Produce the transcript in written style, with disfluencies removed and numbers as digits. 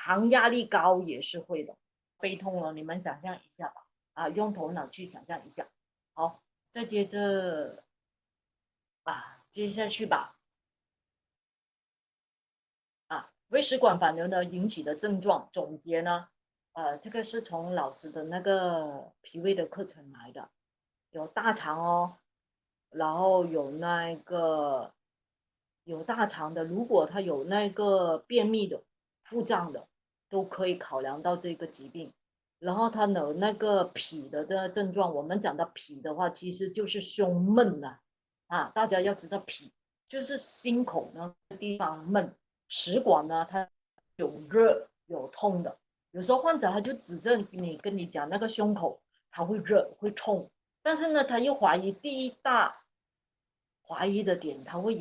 常压力高也是会的。背痛了，你们想象一下吧，用头脑去想象一下。好，再接着接下去吧。胃食管反流呢引起的症状总结呢，这个是从老师的那个脾胃的课程来的，有大肠哦，然后有大肠的，如果他有那个便秘的、腹胀的，都可以考量到这个疾病。然后他有那个脾的症状，我们讲的脾的话，其实就是胸闷呐、大家要知道脾就是心口那个地方闷，食管呢它有热有痛的，有时候患者他就指着你跟你讲那个胸口他会热会痛，但是呢他又怀疑第一大怀疑的点他会